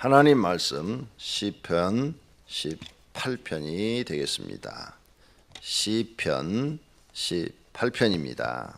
하나님 말씀 시편 18편이 되겠습니다. 시편 18편입니다.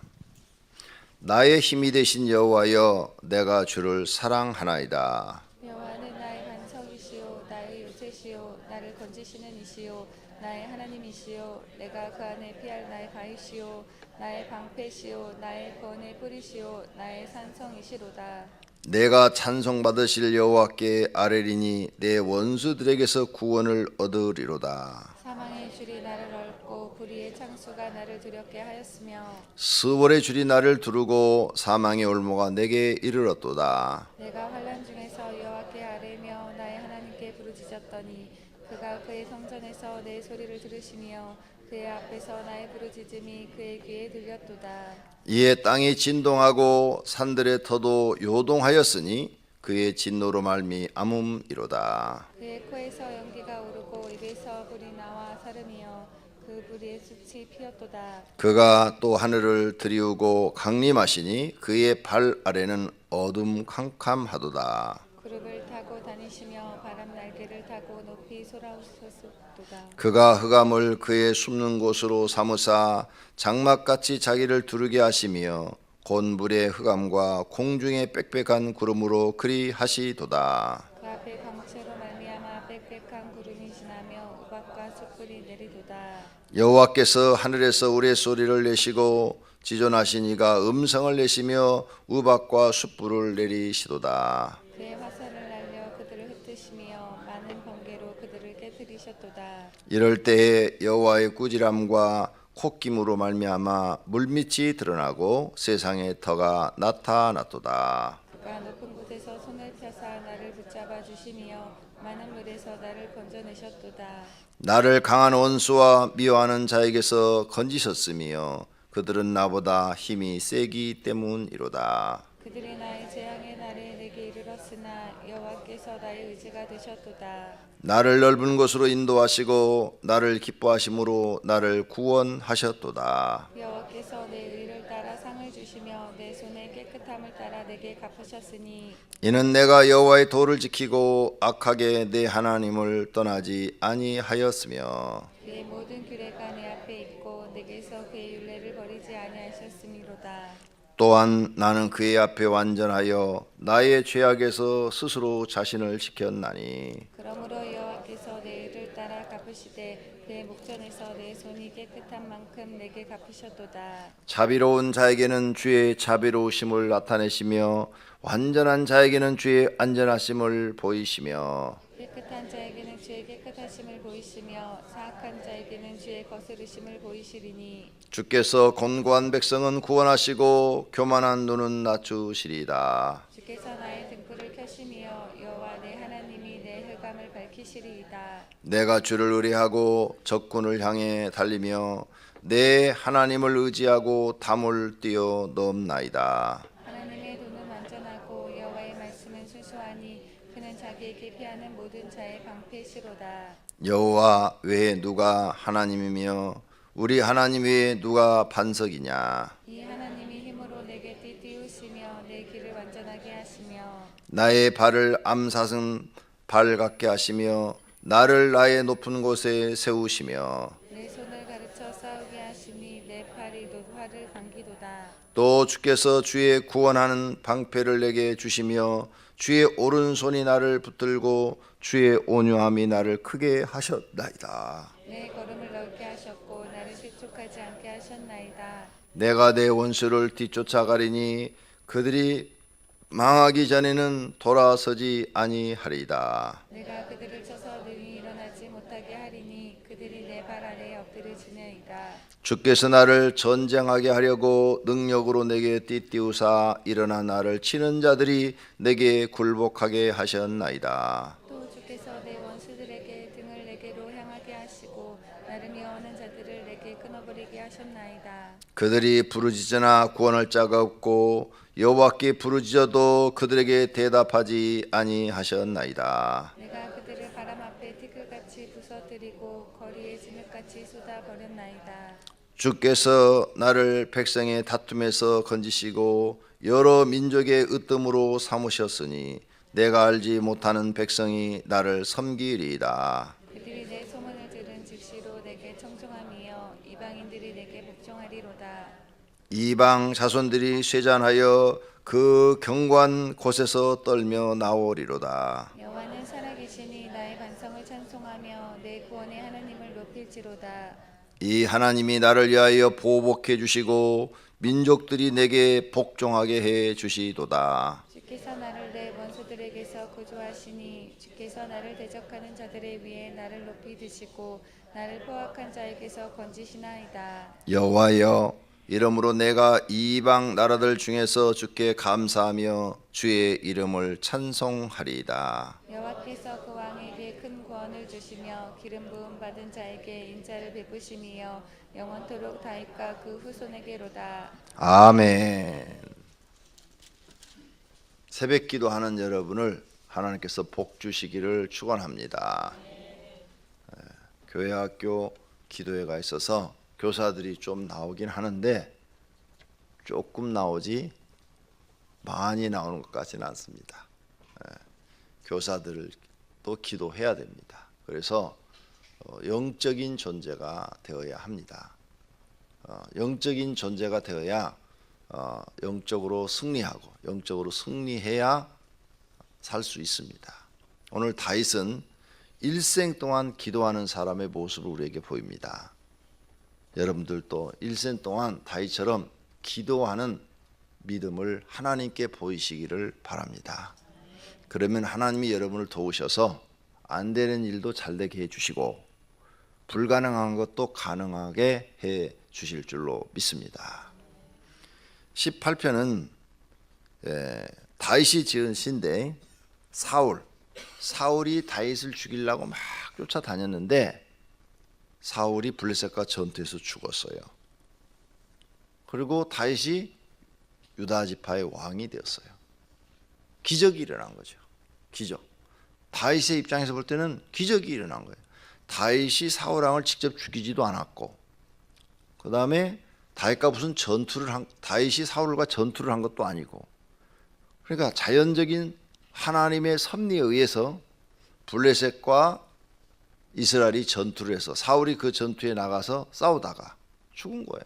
나의 힘이 되신 여호와여, 내가 주를 사랑하나이다. 여호와는 나의 반석이시요 나의 요새시요 나를 건지시는 이시요 나의 하나님이시요 내가 그 안에 피할 나의 바위시요 나의 방패시요 나의 구원의 뿌리시요 나의 산성이시로다. 내가 찬송받으실 여호와께 아뢰리니 내 원수들에게서 구원을 얻으리로다. 사망의 줄이 나를 얽고 불의의 창수가 나를 두렵게 하였으며 스월의 줄이 나를 두르고 사망의 올무가 내게 이르렀도다. 내가 환난 중에서 여호와께 아뢰며 나의 하나님께 부르짖었더니 그가 그의 성전에서 내 소리를 들으시며 그의 앞에서 나의 부르짖음이 그의 귀에 들렸도다. 이에 땅이 진동하고 산들의 터도 요동하였으니 그의 진노로 말미암음이로다. 그의 코에서 연기가 오르고 입에서 불이 나와 사름이여 그 불의 숯이 피었도다. 그가 또 하늘을 들이우고 강림하시니 그의 발 아래는 어둠 캄캄하도다. 구름을 타고 다니시며 바람 날개를 타고 높이 솟아오셨도다. 그가 흑암을 그의 숨는 곳으로 삼으사 장막같이 자기를 두르게 하시며 곤불의 흑암과 공중의 빽빽한 구름으로 그리 하시도다. 그 앞에 광채로 말미암아 빽빽한 구름이 지나며 우박과 숯불이 내리도다. 여호와께서 하늘에서 우레소리를 내시고 지존하신 이가 음성을 내시며 우박과 숯불을 내리시도다. 그의 화살을 날려 그들을 흩으시며 많은 번개로 그들을 깨뜨리셨도다. 이럴 때에 여호와의 꾸지람과 콧김으로 말미암아 물밑이 드러나고 세상의 터가 나타났도다. 그가 높은 곳에서 손을 펴사 나를 붙잡아 주시며 많은 물에서 나를 건져내셨도다. 나를 강한 원수와 미워하는 자에게서 건지셨으며 그들은 나보다 힘이 세기 때문이로다. 그들이 나의 재앙의 날에 내게 이르렀으나 여호와께서 나의 의지가 되셨도다. 나를 넓은 곳으로 인도하시고 나를 기뻐하심으로 나를 구원하셨도다. 여호와께서 내 의를 따라 상을 주시며 내 손의 깨끗함을 따라 내게 갚으셨으니 이는 내가 여호와의 도를 지키고 악하게 내 하나님을 떠나지 아니하였으며 그의 모든 규례가 내 앞에 있고 내게서 그의 율례를 버리지 아니하셨음이로다. 또한 나는 그의 앞에 완전하여 나의 죄악에서 스스로 자신을 지켰나니 그러므로 여호와께서 내 의를 따라 갚으시되 그의 목전에서 내 손이 깨끗한 만큼 내게 갚으셨도다. 자비로운 자에게는 주의 자비로우심을 나타내시며 완전한 자에게는 주의 안전하심을 보이시며 깨끗한 자에게는 주의 깨끗하심을 보이시며 사악한 자에게는 주의 거스르심을 보이시리니 주께서 곤고한 백성은 구원하시고 교만한 눈은 낮추시리이다. 주께서 나의 등불을 켜시며 여호와 내 하나님이 내 흑암을 밝히시리이다. 내가 주를 의뢰하고 적군을 향해 달리며 내 하나님을 의지하고 담을 뛰어 넘나이다. 하나님의 도는 완전하고 여호와의 말씀은 순수하니 그는 자기에게 피하는 모든 자의 방패시로다. 여호와 외에 누가 하나님이며 우리 하나님 외에 누가 반석이냐. 이 하나님이 힘으로 내게 띠띠우시며 내 길을 완전하게 하시며 나의 발을 암사슴 발 같게 하시며 나를 나의 높은 곳에 세우시며 내 손을 가르쳐 싸우게 하시니 내 팔이 노화를 감기도다. 또 주께서 주의 구원하는 방패를 내게 주시며 주의 오른손이 나를 붙들고 주의 온유함이 나를 크게 하셨나이다. 내 걸음을 넓게 하셨고 나를 실족하지 않게 하셨나이다. 내가 내 원수를 뒤쫓아가리니 그들이 망하기 전에는 돌아서지 아니하리이다. 내가 그들을 쳐서 능히 일어나지 못하게 하리니 그들이 내 발 아래에 엎드려지나이다. 주께서 나를 전쟁하게 하려고 능력으로 내게 띠띠우사 일어나 나를 치는 자들이 내게 굴복하게 하셨나이다. 또 주께서 내 원수들에게 등을 내게로 향하게 하시고 나를 미워하는 자들을 내게 끊어버리게 하셨나이다. 그들이 부르짖으나 구원할 자가 없고 여호와께 부르짖어도 그들에게 대답하지 아니하셨나이다. 내가 그들을 바람 앞에 티끌같이 부서뜨리고 거리에 진흙같이 쏟아버렸나이다. 주께서 나를 백성의 다툼에서 건지시고 여러 민족의 으뜸으로 삼으셨으니 내가 알지 못하는 백성이 나를 섬기리이다. 그들이 내 소문을 들은 즉시로 내게 청종함이여 이방인들이 내게 복종하리로다. 이방 자손들이 쇠잔하여 그 경관 곳에서 떨며 나오리로다. 여호와는 살아계시니 나의 반성을 찬송하며 내 구원의 하나님을 높일지로다. 이 하나님이 나를 위하여 보복해 주시고 민족들이 내게 복종하게 해 주시도다. 주께서 나를 내 원수들에게서 구조하시니 주께서 나를 대적하는 자들에 위해 나를 높이 드시고 나를 포악한 자에게서 건지시나이다. 여호와여, 이러므로 내가 이방 나라들 중에서 주께 감사하며 주의 이름을 찬송하리이다. 여호와께서 그 왕에게 큰 구원을 주시며 기름 부음 받은 자에게 인자를 베푸심이여 영원토록 다윗과 그 후손에게로다. 아멘. 새벽 기도하는 여러분을 하나님께서 복 주시기를 축원합니다. 교회 학교 기도회가 있어서 교사들이 좀 나오긴 하는데 조금 나오지 많이 나오는 것 같지는 않습니다. 교사들도 기도해야 됩니다. 그래서 영적인 존재가 되어야 합니다. 영적인 존재가 되어야 영적으로 승리하고 영적으로 승리해야 살 수 있습니다. 오늘 다윗은 일생 동안 기도하는 사람의 모습을 우리에게 보입니다. 여러분들도 일생 동안 다윗처럼 기도하는 믿음을 하나님께 보이시기를 바랍니다. 그러면 하나님이 여러분을 도우셔서 안 되는 일도 잘 되게 해주시고 불가능한 것도 가능하게 해 주실 줄로 믿습니다. 18편은 다윗이 지은 시인데 사울이 다윗을 죽이려고 막 쫓아다녔는데 사울이 블레셋과 전투에서 죽었어요. 그리고 다윗이 유다 지파의 왕이 되었어요. 기적이 일어난 거죠. 기적. 다윗의 입장에서 볼 때는 기적이 일어난 거예요. 다윗이 사울 왕을 직접 죽이지도 않았고, 그 다음에 다윗이 사울과 전투를 한 것도 아니고, 그러니까 자연적인 하나님의 섭리에 의해서 블레셋과 이스라엘이 전투를 해서 사울이 그 전투에 나가서 싸우다가 죽은 거예요.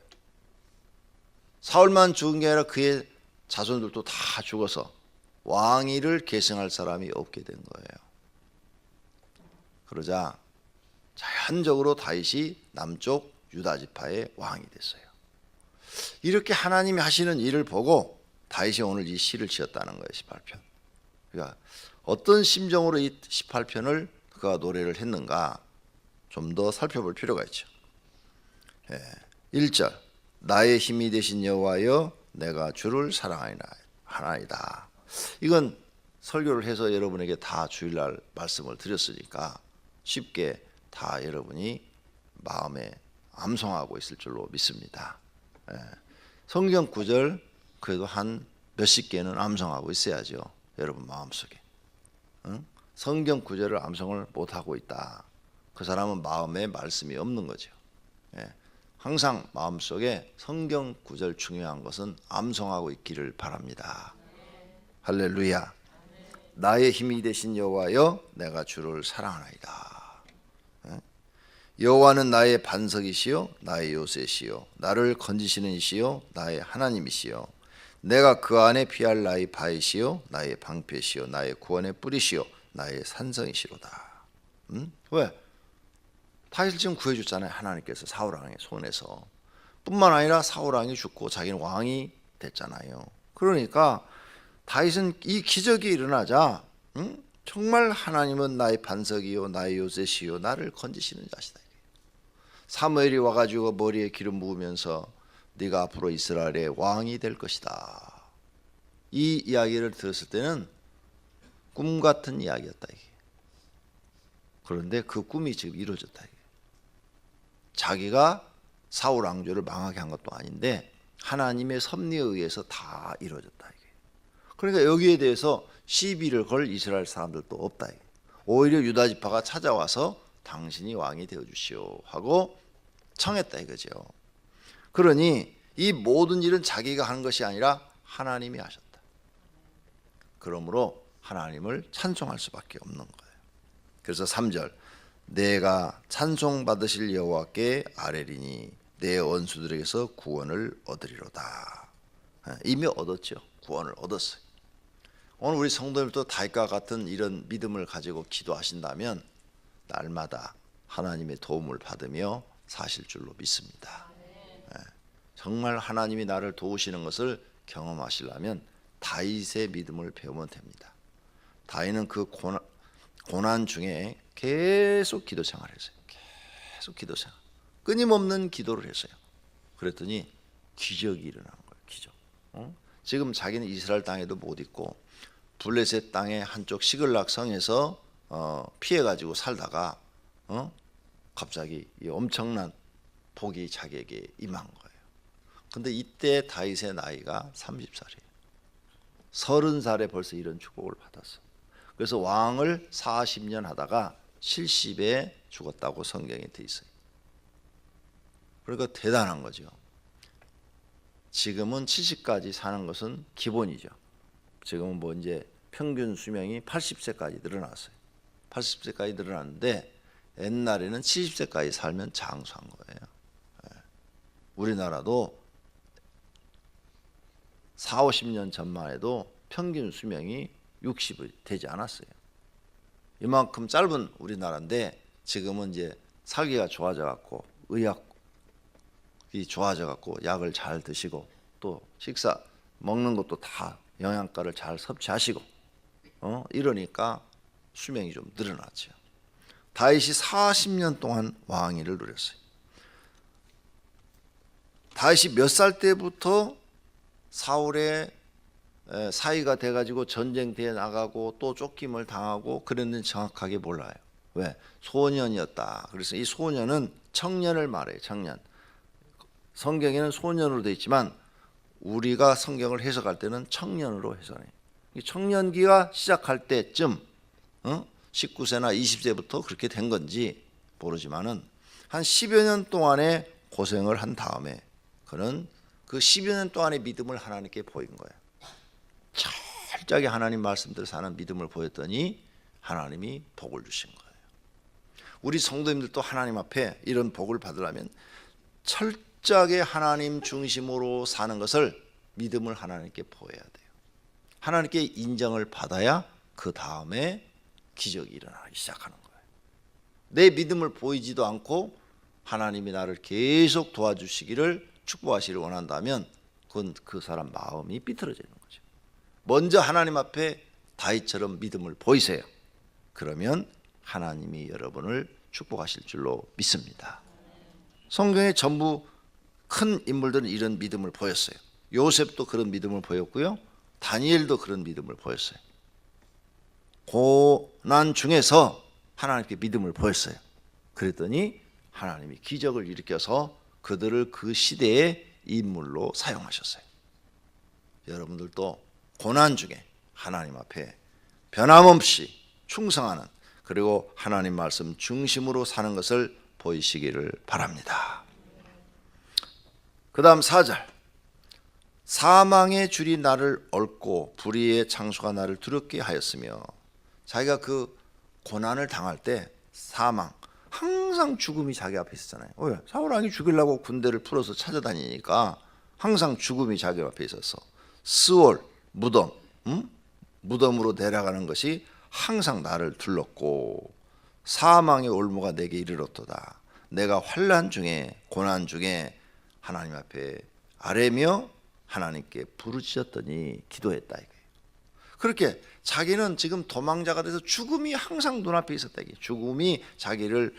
사울만 죽은 게 아니라 그의 자손들도 다 죽어서 왕위를 계승할 사람이 없게 된 거예요. 그러자 자연적으로 다윗이 남쪽 유다 지파의 왕이 됐어요. 이렇게 하나님이 하시는 일을 보고 다윗이 오늘 이 시를 지었다는 거예요. 18편. 그러니까 어떤 심정으로 이 18편을 그가 노래를 했는가 좀 더 살펴볼 필요가 있죠. 1절 나의 힘이 되신 여호와여 내가 주를 사랑하나이다. 이건 설교를 해서 여러분에게 다 주일날 말씀을 드렸으니까 쉽게 다 여러분이 마음에 암송하고 있을 줄로 믿습니다. 성경 구절 그래도 한 몇십 개는 암송하고 있어야죠. 여러분 마음속에. 성경 구절을 암송을 못하고 있다. 그 사람은 마음에 말씀이 없는 거죠. 항상 마음속에 성경 구절 중요한 것은 암송하고 있기를 바랍니다. 할렐루야. 나의 힘이 되신 여호와여 내가 주를 사랑하나이다. 여호와는 나의 반석이시요 나의 요새시요 나를 건지시는 이시요 나의 하나님이시요 내가 그 안에 피할 나의 바위시요 나의 방패시요 나의 구원의 뿌리시요 나의 산성이시로다. 왜? 다윗을 지금 구해줬잖아요. 하나님께서 사울왕의 손에서. 뿐만 아니라 사울왕이 죽고 자기는 왕이 됐잖아요. 그러니까 다윗은 이 기적이 일어나자 정말 하나님은 나의 반석이요 나의 요새시요 나를 건지시는 자시다. 사무엘이 와가지고 머리에 기름 부으면서 네가 앞으로 이스라엘의 왕이 될 것이다. 이 이야기를 들었을 때는 꿈 같은 이야기였다. 이게. 그런데 그 꿈이 지금 이루어졌다. 이게. 자기가 사울 왕조를 망하게 한 것도 아닌데 하나님의 섭리에 의해서 다 이루어졌다. 이게. 그러니까 여기에 대해서 시비를 걸 이스라엘 사람들도 없다. 이게. 오히려 유다 지파가 찾아와서 당신이 왕이 되어주시오 하고 청했다 이거죠. 그러니 이 모든 일은 자기가 한 것이 아니라 하나님이 하셨다. 그러므로 하나님을 찬송할 수밖에 없는 거예요. 그래서 3절, 내가 찬송받으실 여호와께 아뢰리니 내 원수들에게서 구원을 얻으리로다. 이미 얻었죠. 구원을 얻었어요. 오늘 우리 성도님도 다윗과 같은 이런 믿음을 가지고 기도하신다면 날마다 하나님의 도움을 받으며 사실 줄로 믿습니다. 정말 하나님이 나를 도우시는 것을 경험하시려면 다윗의 믿음을 배우면 됩니다. 다윗은 그 고난 중에 계속 기도 생활했어요. 계속 기도 생활, 끊임없는 기도를 했어요. 그랬더니 기적이 일어난 거예요. 기적. 지금 자기는 이스라엘 땅에도 못 있고 블레셋 땅의 한쪽 시글락 성에서 피해가지고 살다가 갑자기 이 엄청난 복이 자기에게 임한 거예요. 근데 이때 다윗의 나이가 30살이에요. 30살에 벌써 이런 축복을 받았어. 그래서 왕을 40년 하다가 70에 죽었다고 성경에 돼 있어요. 그러니까 대단한 거죠. 지금은 70까지 사는 것은 기본이죠. 지금은 뭐 이제 평균 수명이 80세까지 늘어났어요. 80세까지 늘어났는데 옛날에는 70세까지 살면 장수한 거예요. 우리나라도 4, 50년 전만 해도 평균 수명이 60이 되지 않았어요. 이만큼 짧은 우리나라인데 지금은 이제 살기가 좋아져 갖고 의학이 좋아져 갖고 약을 잘 드시고 또 식사 먹는 것도 다 영양가를 잘 섭취하시고 이러니까 수명이 좀 늘어났죠. 다윗이 40년 동안 왕위를 누렸어요. 다윗이 몇 살 때부터 사울의 사위가 돼가지고 전쟁터에 나가고 또 쫓김을 당하고 그랬는지 정확하게 몰라요. 왜? 소년이었다. 그래서 이 소년은 청년을 말해요. 청년. 성경에는 소년으로 되어 있지만 우리가 성경을 해석할 때는 청년으로 해석해요. 청년기가 시작할 때쯤 19세나 20세부터 그렇게 된 건지 모르지만은 한 10여 년 동안의 고생을 한 다음에 그는 그 10여 년 동안의 믿음을 하나님께 보인 거예요. 철저하게 하나님 말씀대로 사는 믿음을 보였더니 하나님이 복을 주신 거예요. 우리 성도님들도 하나님 앞에 이런 복을 받으려면 철저하게 하나님 중심으로 사는 것을 믿음을 하나님께 보여야 돼요. 하나님께 인정을 받아야 그 다음에 기적이 일어나기 시작하는 거예요. 내 믿음을 보이지도 않고 하나님이 나를 계속 도와주시기를 축복하시기를 원한다면 그건 그 사람 마음이 삐뚤어지는 거죠. 먼저 하나님 앞에 다윗처럼 믿음을 보이세요. 그러면 하나님이 여러분을 축복하실 줄로 믿습니다. 성경에 전부 큰 인물들은 이런 믿음을 보였어요. 요셉도 그런 믿음을 보였고요. 다니엘도 그런 믿음을 보였어요. 고난 중에서 하나님께 믿음을 보였어요. 그랬더니 하나님이 기적을 일으켜서 그들을 그 시대의 인물로 사용하셨어요. 여러분들도 고난 중에 하나님 앞에 변함없이 충성하는 그리고 하나님 말씀 중심으로 사는 것을 보이시기를 바랍니다. 그 다음 4절, 사망의 줄이 나를 얽고 불의의 창수가 나를 두렵게 하였으며, 자기가 그 고난을 당할 때 사망, 항상 죽음이 자기 앞에 있었잖아요. 왜? 사울왕이 죽이려고 군대를 풀어서 찾아다니니까 항상 죽음이 자기 앞에 있어서 스월, 무덤, 무덤으로 내려가는 것이 항상 나를 둘렀고 사망의 올무가 내게 이르렀도다. 내가 환난 중에 고난 중에 하나님 앞에 아뢰며 하나님께 부르짖었더니 기도했다 이거예요. 그렇게 자기는 지금 도망자가 돼서 죽음이 항상 눈앞에 있었다. 죽음이 자기를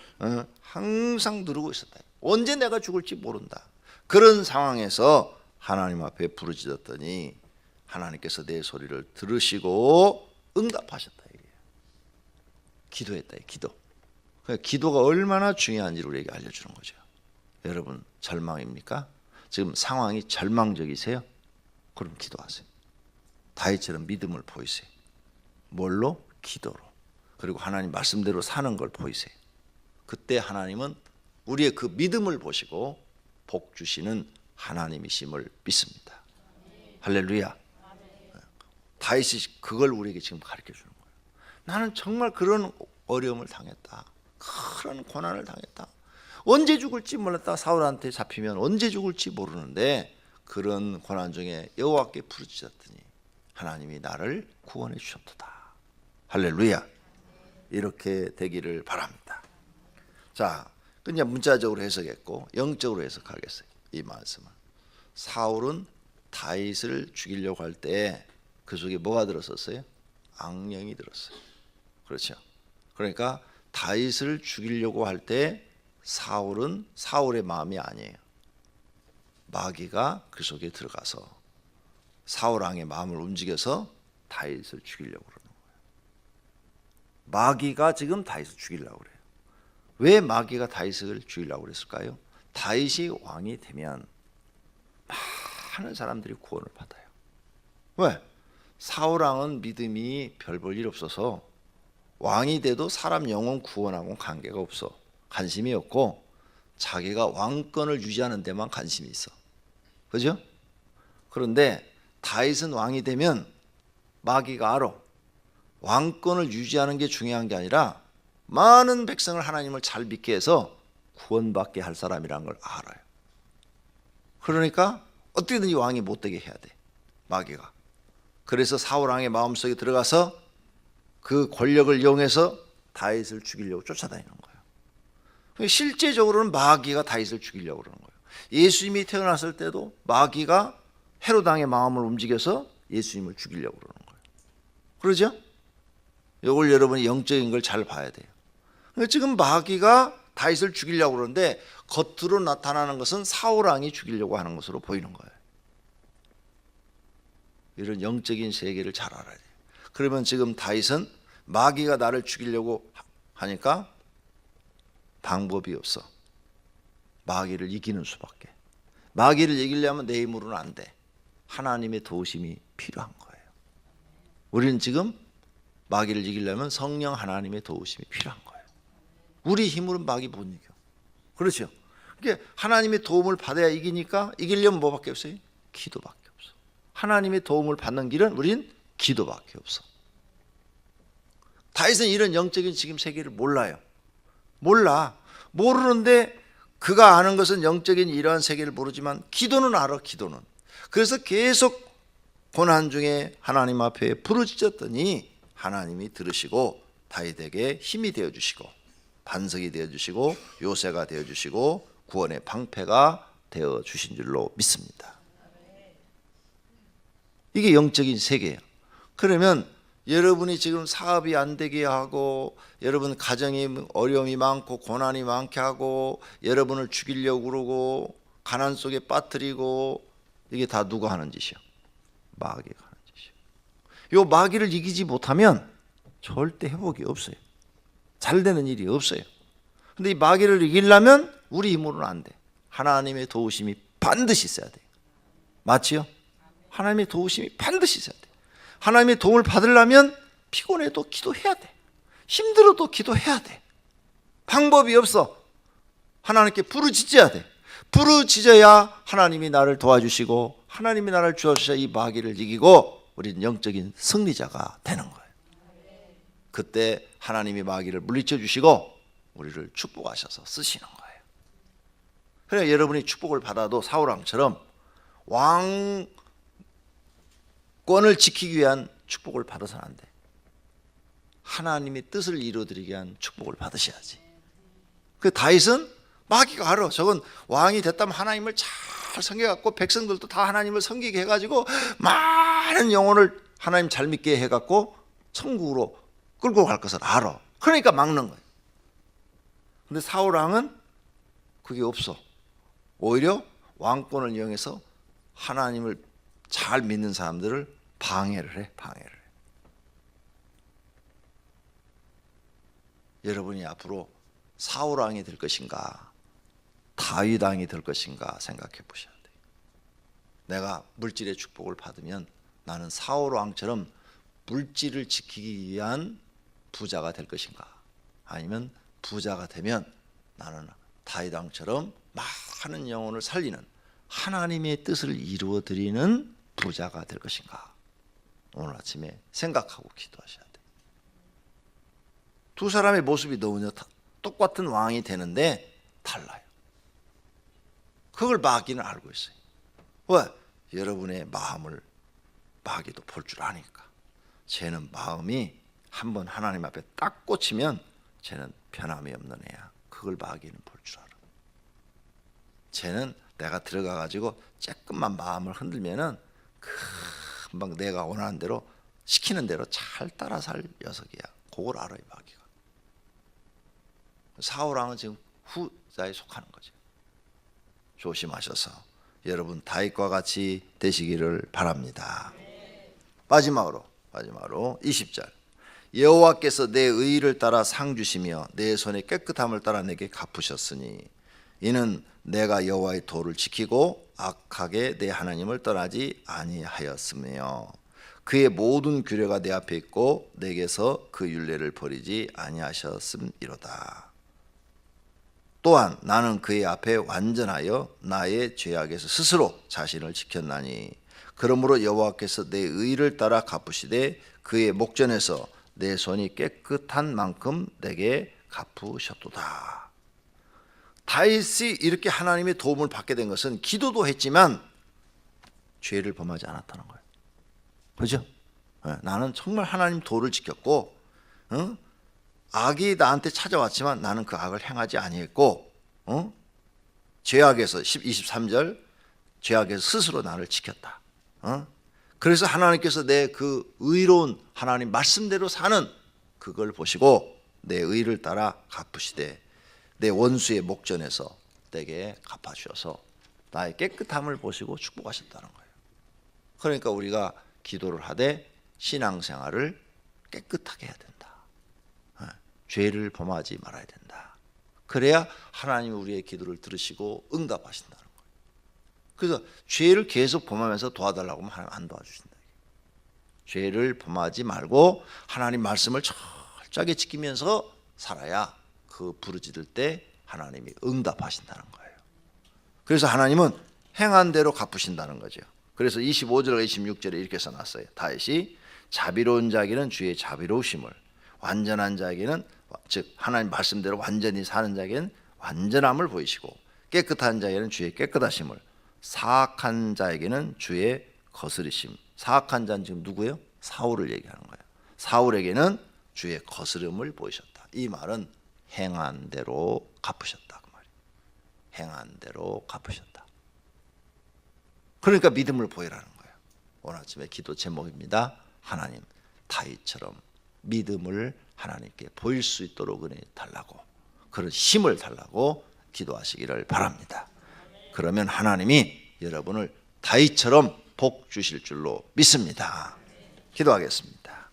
항상 누르고 있었다. 언제 내가 죽을지 모른다. 그런 상황에서 하나님 앞에 부르짖었더니 하나님께서 내 소리를 들으시고 응답하셨다. 기도했다. 기도. 기도가 얼마나 중요한지를 우리에게 알려주는 거죠. 여러분 절망입니까? 지금 상황이 절망적이세요? 그럼 기도하세요. 다윗처럼 믿음을 보이세요. 뭘로? 기도로. 그리고 하나님 말씀대로 사는 걸 보이세요. 그때 하나님은 우리의 그 믿음을 보시고 복 주시는 하나님이심을 믿습니다. 할렐루야. 다윗이 그걸 우리에게 지금 가르쳐 주는 거예요. 나는 정말 그런 어려움을 당했다. 그런 고난을 당했다. 언제 죽을지 몰랐다. 사울한테 잡히면 언제 죽을지 모르는데 그런 고난 중에 여호와께 부르짖었더니 하나님이 나를 구원해 주셨도다. 할렐루야. 이렇게 되기를 바랍니다. 자, 그냥 문자적으로 해석했고 영적으로 해석하겠어요. 이 말씀을. 사울은 다윗을 죽이려고 할 때 그 속에 뭐가 들었었어요? 악령이 들었어요. 그렇죠. 그러니까 다윗을 죽이려고 할 때 사울은 사울의 마음이 아니에요. 마귀가 그 속에 들어가서 사울 왕의 마음을 움직여서 다윗을 죽이려고 그러는 거예요. 마귀가 지금 다윗을 죽이려고 그래요. 왜 마귀가 다윗을 죽이려고 그랬을까요? 다윗이 왕이 되면 많은 사람들이 구원을 받아요. 왜? 사울 왕은 믿음이 별 볼 일 없어서 왕이 돼도 사람 영혼 구원하고는 관계가 없어. 관심이 없고 자기가 왕권을 유지하는 데만 관심이 있어. 그죠? 그런데 다윗은 왕이 되면 마귀가 알아. 왕권을 유지하는 게 중요한 게 아니라 많은 백성을 하나님을 잘 믿게 해서 구원받게 할 사람이라는 걸 알아요. 그러니까 어떻게든지 왕이 못되게 해야 돼. 마귀가. 그래서 사울 왕의 마음속에 들어가서 그 권력을 이용해서 다윗을 죽이려고 쫓아다니는 거예요. 실제적으로는 마귀가 다윗을 죽이려고 그러는 거예요. 예수님이 태어났을 때도 마귀가 헤롯 왕의 마음을 움직여서 예수님을 죽이려고 그러는 거예요. 그러죠? 이걸 여러분이 영적인 걸 잘 봐야 돼요. 지금 마귀가 다윗을 죽이려고 그러는데 겉으로 나타나는 것은 사울 왕이 죽이려고 하는 것으로 보이는 거예요. 이런 영적인 세계를 잘 알아야 돼요. 그러면 지금 다윗은 마귀가 나를 죽이려고 하니까 방법이 없어. 마귀를 이기는 수밖에. 마귀를 이기려면 내 힘으로는 안 돼. 하나님의 도우심이 필요한 거예요. 우리는 지금 마귀를 이기려면 성령 하나님의 도우심이 필요한 거예요. 우리 힘으로는 마귀 못 이겨. 그렇죠? 그러니까 하나님의 도움을 받아야 이기니까 이기려면 뭐밖에 없어요? 기도밖에 없어. 하나님의 도움을 받는 길은 우린 기도밖에 없어. 다윗은 이런 영적인 지금 세계를 몰라요. 몰라. 모르는데 그가 아는 것은 영적인 이러한 세계를 모르지만 기도는 알아. 기도는. 그래서 계속 고난 중에 하나님 앞에 부르짖었더니 하나님이 들으시고 다윗에게 힘이 되어주시고 반석이 되어주시고 요새가 되어주시고 구원의 방패가 되어주신 줄로 믿습니다. 이게 영적인 세계예요. 그러면 여러분이 지금 사업이 안 되게 하고 여러분 가정이 어려움이 많고 고난이 많게 하고 여러분을 죽이려고 그러고 가난 속에 빠뜨리고 이게 다 누가 하는 짓이야? 마귀가 하는 짓이야. 이 마귀를 이기지 못하면 절대 회복이 없어요. 잘 되는 일이 없어요. 근데 이 마귀를 이기려면 우리 힘으로는 안 돼. 하나님의 도우심이 반드시 있어야 돼. 맞지요? 하나님의 도우심이 반드시 있어야 돼. 하나님의 도움을 받으려면 피곤해도 기도해야 돼. 힘들어도 기도해야 돼. 방법이 없어. 하나님께 부르짖어야 돼. 부르짖어야 하나님이 나를 도와주시고 하나님이 나를 주어주셔야 이 마귀를 이기고 우리는 영적인 승리자가 되는 거예요. 그때 하나님이 마귀를 물리쳐 주시고 우리를 축복하셔서 쓰시는 거예요. 그러니까 여러분이 축복을 받아도 사울왕처럼 왕권을 지키기 위한 축복을 받아서는 안 돼. 하나님의 뜻을 이루어드리기 위한 축복을 받으셔야지. 그 다윗은 마귀가 알아. 저건 왕이 됐다면 하나님을 잘 섬겨갖고 백성들도 다 하나님을 섬기게 해가지고 많은 영혼을 하나님 잘 믿게 해갖고 천국으로 끌고 갈 것을 알아. 그러니까 막는 거예요. 근데 사울왕은 그게 없어. 오히려 왕권을 이용해서 하나님을 잘 믿는 사람들을 방해를 해. 여러분이 앞으로 사울왕이 될 것인가 다윗왕이 될 것인가 생각해 보셔야 돼요. 내가 물질의 축복을 받으면 나는 사울왕처럼 물질을 지키기 위한 부자가 될 것인가, 아니면 부자가 되면 나는 다윗왕처럼 많은 영혼을 살리는 하나님의 뜻을 이루어드리는 부자가 될 것인가. 오늘 아침에 생각하고 기도하셔야 돼요. 두 사람의 모습이 너무 똑같은 왕이 되는데 달라요. 그걸 마귀는 알고 있어요. 왜? 여러분의 마음을 마귀도 볼 줄 아니까. 쟤는 마음이 한번 하나님 앞에 딱 꽂히면 쟤는 변함이 없는 애야. 그걸 마귀는 볼 줄 알아. 쟤는 내가 들어가 가지고 조금만 마음을 흔들면은 금방 내가 원하는 대로 시키는 대로 잘 따라 살 녀석이야. 그걸 알아요, 마귀가. 사울왕은 지금 후자에 속하는 거죠. 조심하셔서 여러분 다윗과 같이 되시기를 바랍니다. 마지막으로 20절. 여호와께서 내 의를 따라 상 주시며 내 손의 깨끗함을 따라 내게 갚으셨으니 이는 내가 여호와의 도를 지키고 악하게 내 하나님을 떠나지 아니하였으며 그의 모든 규례가 내 앞에 있고 내게서 그 율례를 버리지 아니하셨음이로다. 또한 나는 그의 앞에 완전하여 나의 죄악에서 스스로 자신을 지켰나니 그러므로 여호와께서 내 의를 따라 갚으시되 그의 목전에서 내 손이 깨끗한 만큼 내게 갚으셨도다. 다윗이 이렇게 하나님의 도움을 받게 된 것은 기도도 했지만 죄를 범하지 않았다는 거예요. 그렇죠? 나는 정말 하나님 도를 지켰고 악이 나한테 찾아왔지만 나는 그 악을 행하지 아니했고 죄악에서 23절 죄악에서 스스로 나를 지켰다. 그래서 하나님께서 내 그 의로운 하나님 말씀대로 사는 그걸 보시고 내 의를 따라 갚으시되 내 원수의 목전에서 내게 갚아주셔서 나의 깨끗함을 보시고 축복하셨다는 거예요. 그러니까 우리가 기도를 하되 신앙생활을 깨끗하게 해야 된다. 죄를 범하지 말아야 된다. 그래야 하나님이 우리의 기도를 들으시고 응답하신다는 거예요. 그래서 죄를 계속 범하면서 도와달라고 하면 하나님 안 도와주신다. 죄를 범하지 말고 하나님 말씀을 철저하게 지키면서 살아야 그 부르짖을 때 하나님이 응답하신다는 거예요. 그래서 하나님은 행한 대로 갚으신다는 거죠. 그래서 25절과 26절에 이렇게 써놨어요. 다윗이 자비로운 자에게는 주의 자비로우심을, 완전한 자에게는 즉 하나님 말씀대로 완전히 사는 자에게는 완전함을 보이시고, 깨끗한 자에게는 주의 깨끗하심을, 사악한 자에게는 주의 거스르심. 사악한 자는 지금 누구예요? 사울을 얘기하는 거예요. 사울에게는 주의 거스름을 보이셨다. 이 말은 행한 대로 갚으셨다 그 말이에요. 행한 대로 갚으셨다. 그러니까 믿음을 보이라는 거예요. 오늘 아침에 기도 제목입니다. 하나님, 다윗처럼 믿음을 하나님께 보일 수 있도록 은혜 달라고, 그런 힘을 달라고 기도하시기를 바랍니다. 그러면 하나님이 여러분을 다윗처럼 복 주실 줄로 믿습니다. 기도하겠습니다.